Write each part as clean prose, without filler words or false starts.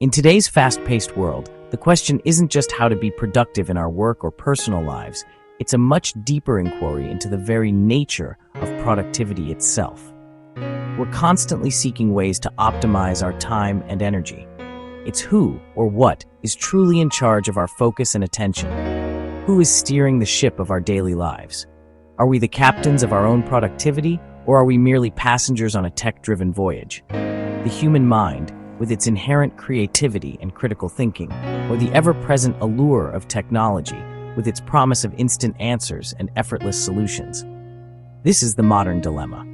In today's fast-paced world, the question isn't just how to be productive in our work or personal lives, it's a much deeper inquiry into the very nature of productivity itself. We're constantly seeking ways to optimize our time and energy. It's who or what is truly in charge of our focus and attention. Who is steering the ship of our daily lives? Are we the captains of our own productivity, or are we merely passengers on a tech-driven voyage? The human mind, with its inherent creativity and critical thinking, or the ever-present allure of technology, with its promise of instant answers and effortless solutions? This is the modern dilemma.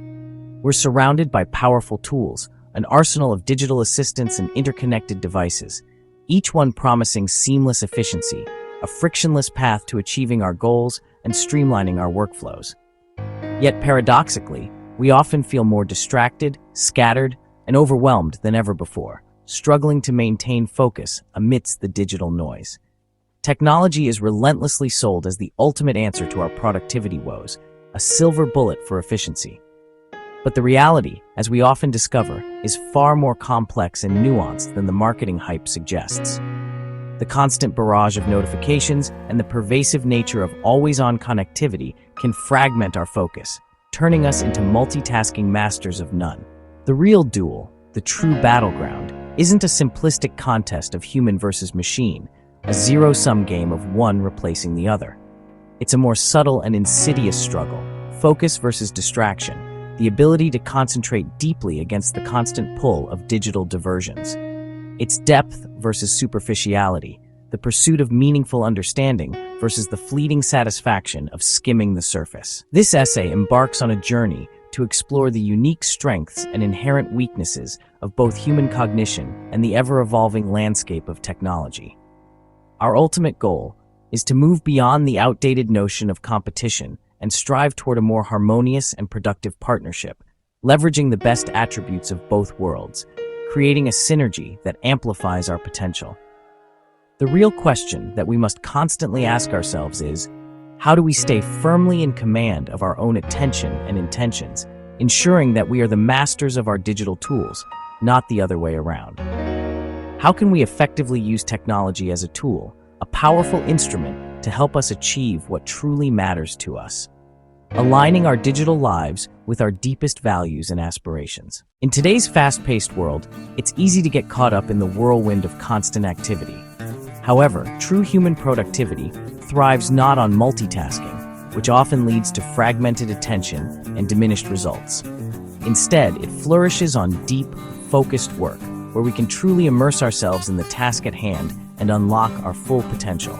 We're surrounded by powerful tools, an arsenal of digital assistants and interconnected devices, each one promising seamless efficiency, a frictionless path to achieving our goals and streamlining our workflows. Yet paradoxically, we often feel more distracted, scattered, and overwhelmed than ever before, struggling to maintain focus amidst the digital noise. Technology is relentlessly sold as the ultimate answer to our productivity woes, a silver bullet for efficiency. But the reality, as we often discover, is far more complex and nuanced than the marketing hype suggests. The constant barrage of notifications and the pervasive nature of always-on connectivity can fragment our focus, turning us into multitasking masters of none. The real duel, the true battleground, isn't a simplistic contest of human versus machine, a zero-sum game of one replacing the other. It's a more subtle and insidious struggle, focus versus distraction, the ability to concentrate deeply against the constant pull of digital diversions. It's depth versus superficiality, the pursuit of meaningful understanding versus the fleeting satisfaction of skimming the surface. This essay embarks on a journey to explore the unique strengths and inherent weaknesses of both human cognition and the ever-evolving landscape of technology. Our ultimate goal is to move beyond the outdated notion of competition and strive toward a more harmonious and productive partnership, leveraging the best attributes of both worlds, creating a synergy that amplifies our potential. The real question that we must constantly ask ourselves is, how do we stay firmly in command of our own attention and intentions, ensuring that we are the masters of our digital tools, not the other way around? How can we effectively use technology as a tool, a powerful instrument to help us achieve what truly matters to us, aligning our digital lives with our deepest values and aspirations? In today's fast-paced world, it's easy to get caught up in the whirlwind of constant activity. However, true human productivity thrives not on multitasking, which often leads to fragmented attention and diminished results. Instead, it flourishes on deep, focused work, where we can truly immerse ourselves in the task at hand and unlock our full potential.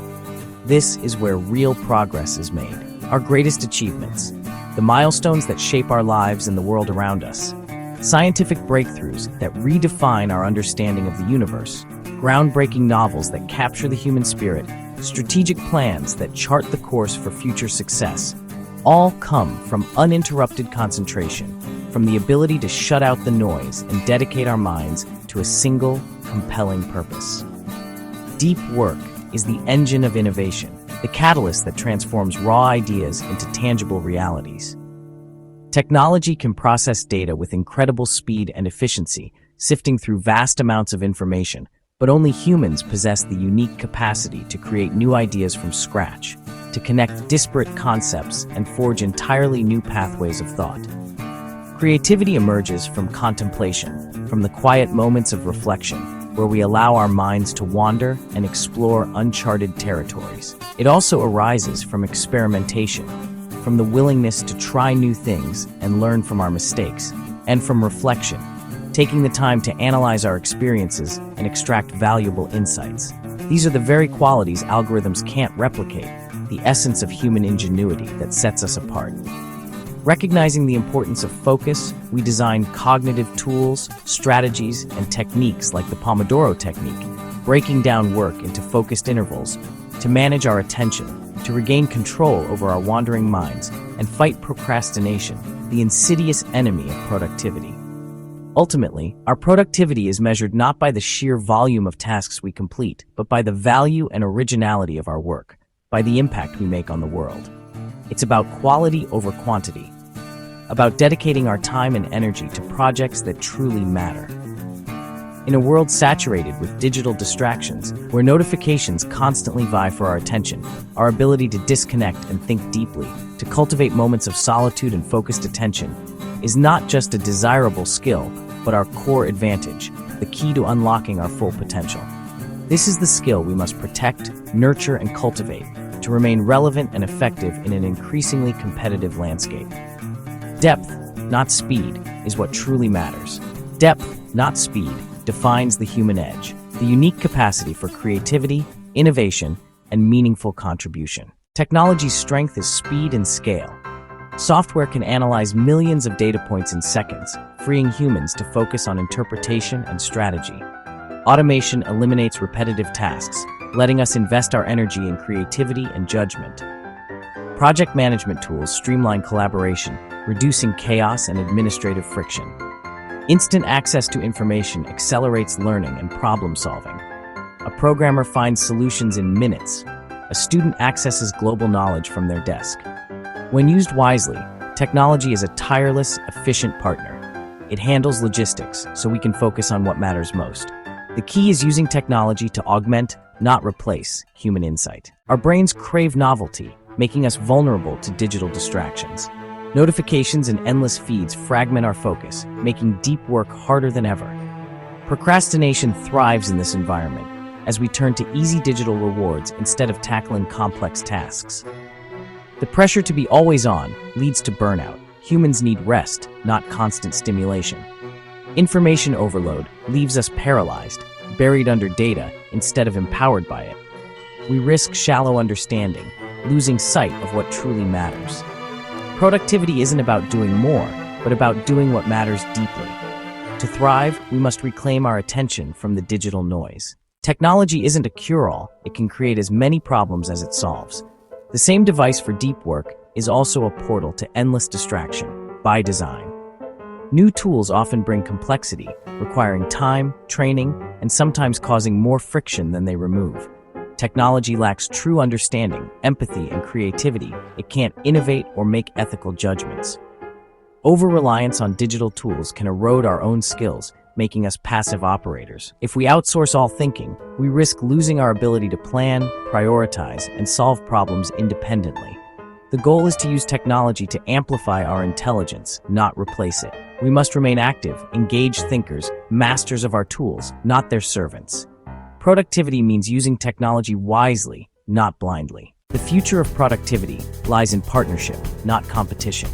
This is where real progress is made. Our greatest achievements, the milestones that shape our lives and the world around us, scientific breakthroughs that redefine our understanding of the universe, groundbreaking novels that capture the human spirit, strategic plans that chart the course for future success, all come from uninterrupted concentration, from the ability to shut out the noise and dedicate our minds to a single, compelling purpose. Deep work is the engine of innovation, the catalyst that transforms raw ideas into tangible realities. Technology can process data with incredible speed and efficiency, sifting through vast amounts of information, but only humans possess the unique capacity to create new ideas from scratch, to connect disparate concepts and forge entirely new pathways of thought. Creativity emerges from contemplation, from the quiet moments of reflection, where we allow our minds to wander and explore uncharted territories. It also arises from experimentation, from the willingness to try new things and learn from our mistakes, and from reflection, taking the time to analyze our experiences and extract valuable insights. These are the very qualities algorithms can't replicate, the essence of human ingenuity that sets us apart. Recognizing the importance of focus, we design cognitive tools, strategies, and techniques like the Pomodoro technique, breaking down work into focused intervals, to manage our attention, to regain control over our wandering minds, and fight procrastination, the insidious enemy of productivity. Ultimately, our productivity is measured not by the sheer volume of tasks we complete, but by the value and originality of our work, by the impact we make on the world. It's about quality over quantity, about dedicating our time and energy to projects that truly matter. In a world saturated with digital distractions, where notifications constantly vie for our attention, our ability to disconnect and think deeply, to cultivate moments of solitude and focused attention, is not just a desirable skill, but our core advantage, the key to unlocking our full potential. This is the skill we must protect, nurture, and cultivate to remain relevant and effective in an increasingly competitive landscape. Depth, not speed, is what truly matters. Depth, not speed, defines the human edge, the unique capacity for creativity, innovation, and meaningful contribution. Technology's strength is speed and scale. Software can analyze millions of data points in seconds, freeing humans to focus on interpretation and strategy. Automation eliminates repetitive tasks, letting us invest our energy in creativity and judgment. Project management tools streamline collaboration, reducing chaos and administrative friction. Instant access to information accelerates learning and problem-solving. A programmer finds solutions in minutes. A student accesses global knowledge from their desk. When used wisely, technology is a tireless, efficient partner. It handles logistics, so we can focus on what matters most. The key is using technology to augment, not replace, human insight. Our brains crave novelty, making us vulnerable to digital distractions. Notifications and endless feeds fragment our focus, making deep work harder than ever. Procrastination thrives in this environment, as we turn to easy digital rewards instead of tackling complex tasks. The pressure to be always on leads to burnout. Humans need rest, not constant stimulation. Information overload leaves us paralyzed, buried under data instead of empowered by it. We risk shallow understanding, losing sight of what truly matters. Productivity isn't about doing more, but about doing what matters deeply. To thrive, we must reclaim our attention from the digital noise. Technology isn't a cure-all, it can create as many problems as it solves. The same device for deep work is also a portal to endless distraction, by design. New tools often bring complexity, requiring time, training, and sometimes causing more friction than they remove. Technology lacks true understanding, empathy, and creativity. It can't innovate or make ethical judgments. Over-reliance on digital tools can erode our own skills, making us passive operators. If we outsource all thinking, we risk losing our ability to plan, prioritize, and solve problems independently. The goal is to use technology to amplify our intelligence, not replace it. We must remain active, engaged thinkers, masters of our tools, not their servants. Productivity means using technology wisely, not blindly. The future of productivity lies in partnership, not competition.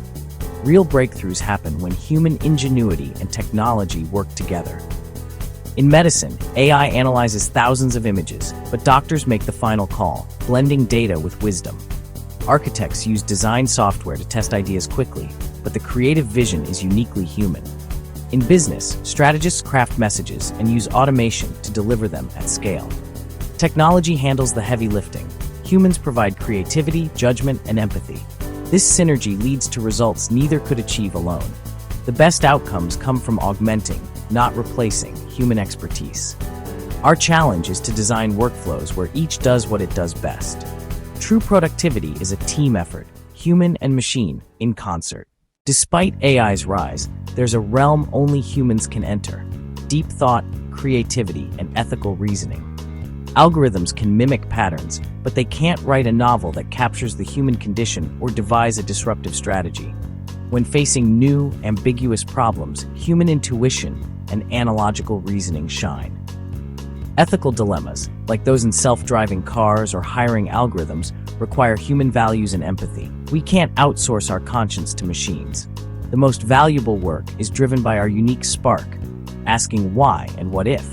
Real breakthroughs happen when human ingenuity and technology work together. In medicine, AI analyzes thousands of images, but doctors make the final call, blending data with wisdom. Architects use design software to test ideas quickly, but the creative vision is uniquely human. In business, strategists craft messages and use automation to deliver them at scale. Technology handles the heavy lifting. Humans provide creativity, judgment, and empathy. This synergy leads to results neither could achieve alone. The best outcomes come from augmenting, not replacing, human expertise. Our challenge is to design workflows where each does what it does best. True productivity is a team effort, human and machine in concert. Despite AI's rise, there's a realm only humans can enter: deep thought, creativity, and ethical reasoning. Algorithms can mimic patterns, but they can't write a novel that captures the human condition or devise a disruptive strategy. When facing new, ambiguous problems, human intuition and analogical reasoning shine. Ethical dilemmas, like those in self-driving cars or hiring algorithms, require human values and empathy. We can't outsource our conscience to machines. The most valuable work is driven by our unique spark, asking why and what if.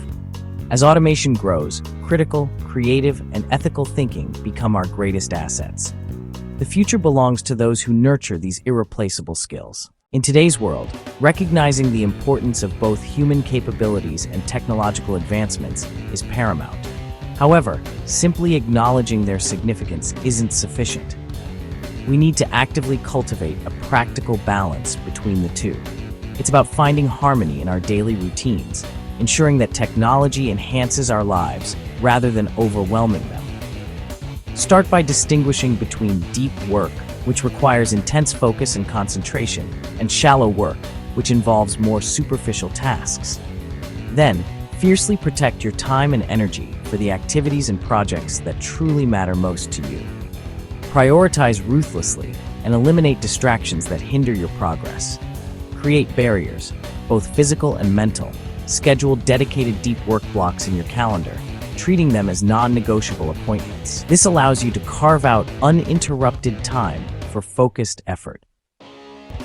As automation grows, critical, creative, and ethical thinking become our greatest assets. The future belongs to those who nurture these irreplaceable skills. In today's world, recognizing the importance of both human capabilities and technological advancements is paramount. However, simply acknowledging their significance isn't sufficient. We need to actively cultivate a practical balance between the two. It's about finding harmony in our daily routines, ensuring that technology enhances our lives rather than overwhelming them. Start by distinguishing between deep work, which requires intense focus and concentration, and shallow work, which involves more superficial tasks. Then, Fiercely protect your time and energy for the activities and projects that truly matter most to you. Prioritize ruthlessly and eliminate distractions that hinder your progress. Create barriers, both physical and mental. Schedule dedicated deep work blocks in your calendar, treating them as non-negotiable appointments. This allows you to carve out uninterrupted time for focused effort.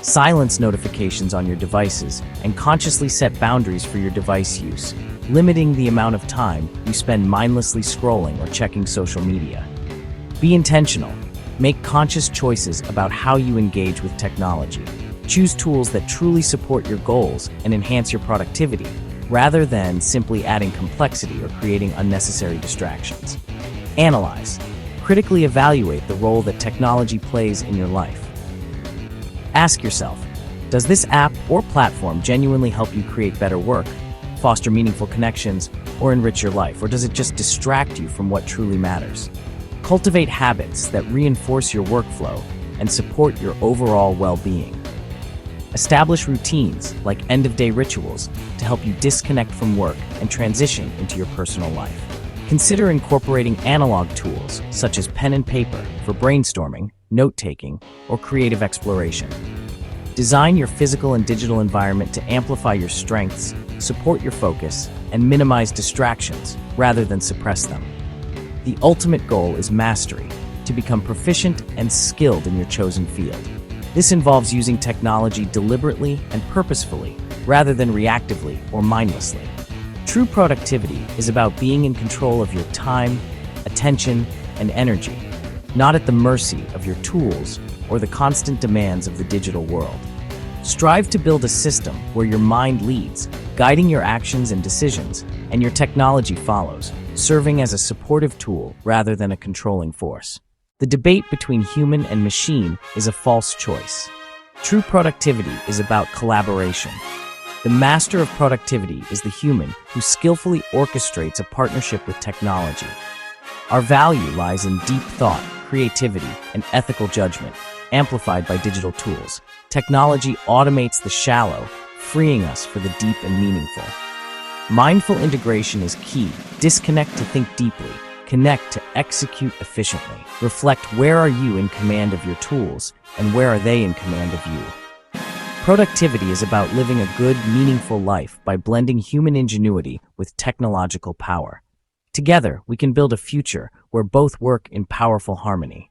Silence notifications on your devices and consciously set boundaries for your device use, limiting the amount of time you spend mindlessly scrolling or checking social media. Be intentional. Make conscious choices about how you engage with technology. Choose tools that truly support your goals and enhance your productivity, rather than simply adding complexity or creating unnecessary distractions. Analyze. Critically evaluate the role that technology plays in your life. Ask yourself, does this app or platform genuinely help you create better work, foster meaningful connections, or enrich your life, or does it just distract you from what truly matters? Cultivate habits that reinforce your workflow and support your overall well-being. Establish routines like end-of-day rituals to help you disconnect from work and transition into your personal life. Consider incorporating analog tools such as pen and paper for brainstorming, note-taking, or creative exploration. Design your physical and digital environment to amplify your strengths, support your focus, and minimize distractions rather than suppress them. The ultimate goal is mastery, to become proficient and skilled in your chosen field. This involves using technology deliberately and purposefully, rather than reactively or mindlessly. True productivity is about being in control of your time, attention, and energy, not at the mercy of your tools or the constant demands of the digital world. Strive to build a system where your mind leads, guiding your actions and decisions, and your technology follows, serving as a supportive tool rather than a controlling force. The debate between human and machine is a false choice. True productivity is about collaboration. The master of productivity is the human who skillfully orchestrates a partnership with technology. Our value lies in deep thought, creativity, and ethical judgment, amplified by digital tools. Technology automates the shallow, freeing us for the deep and meaningful. Mindful integration is key. Disconnect to think deeply. Connect to execute efficiently. Reflect, where are you in command of your tools, and where are they in command of you? Productivity is about living a good, meaningful life by blending human ingenuity with technological power. Together, we can build a future where both work in powerful harmony.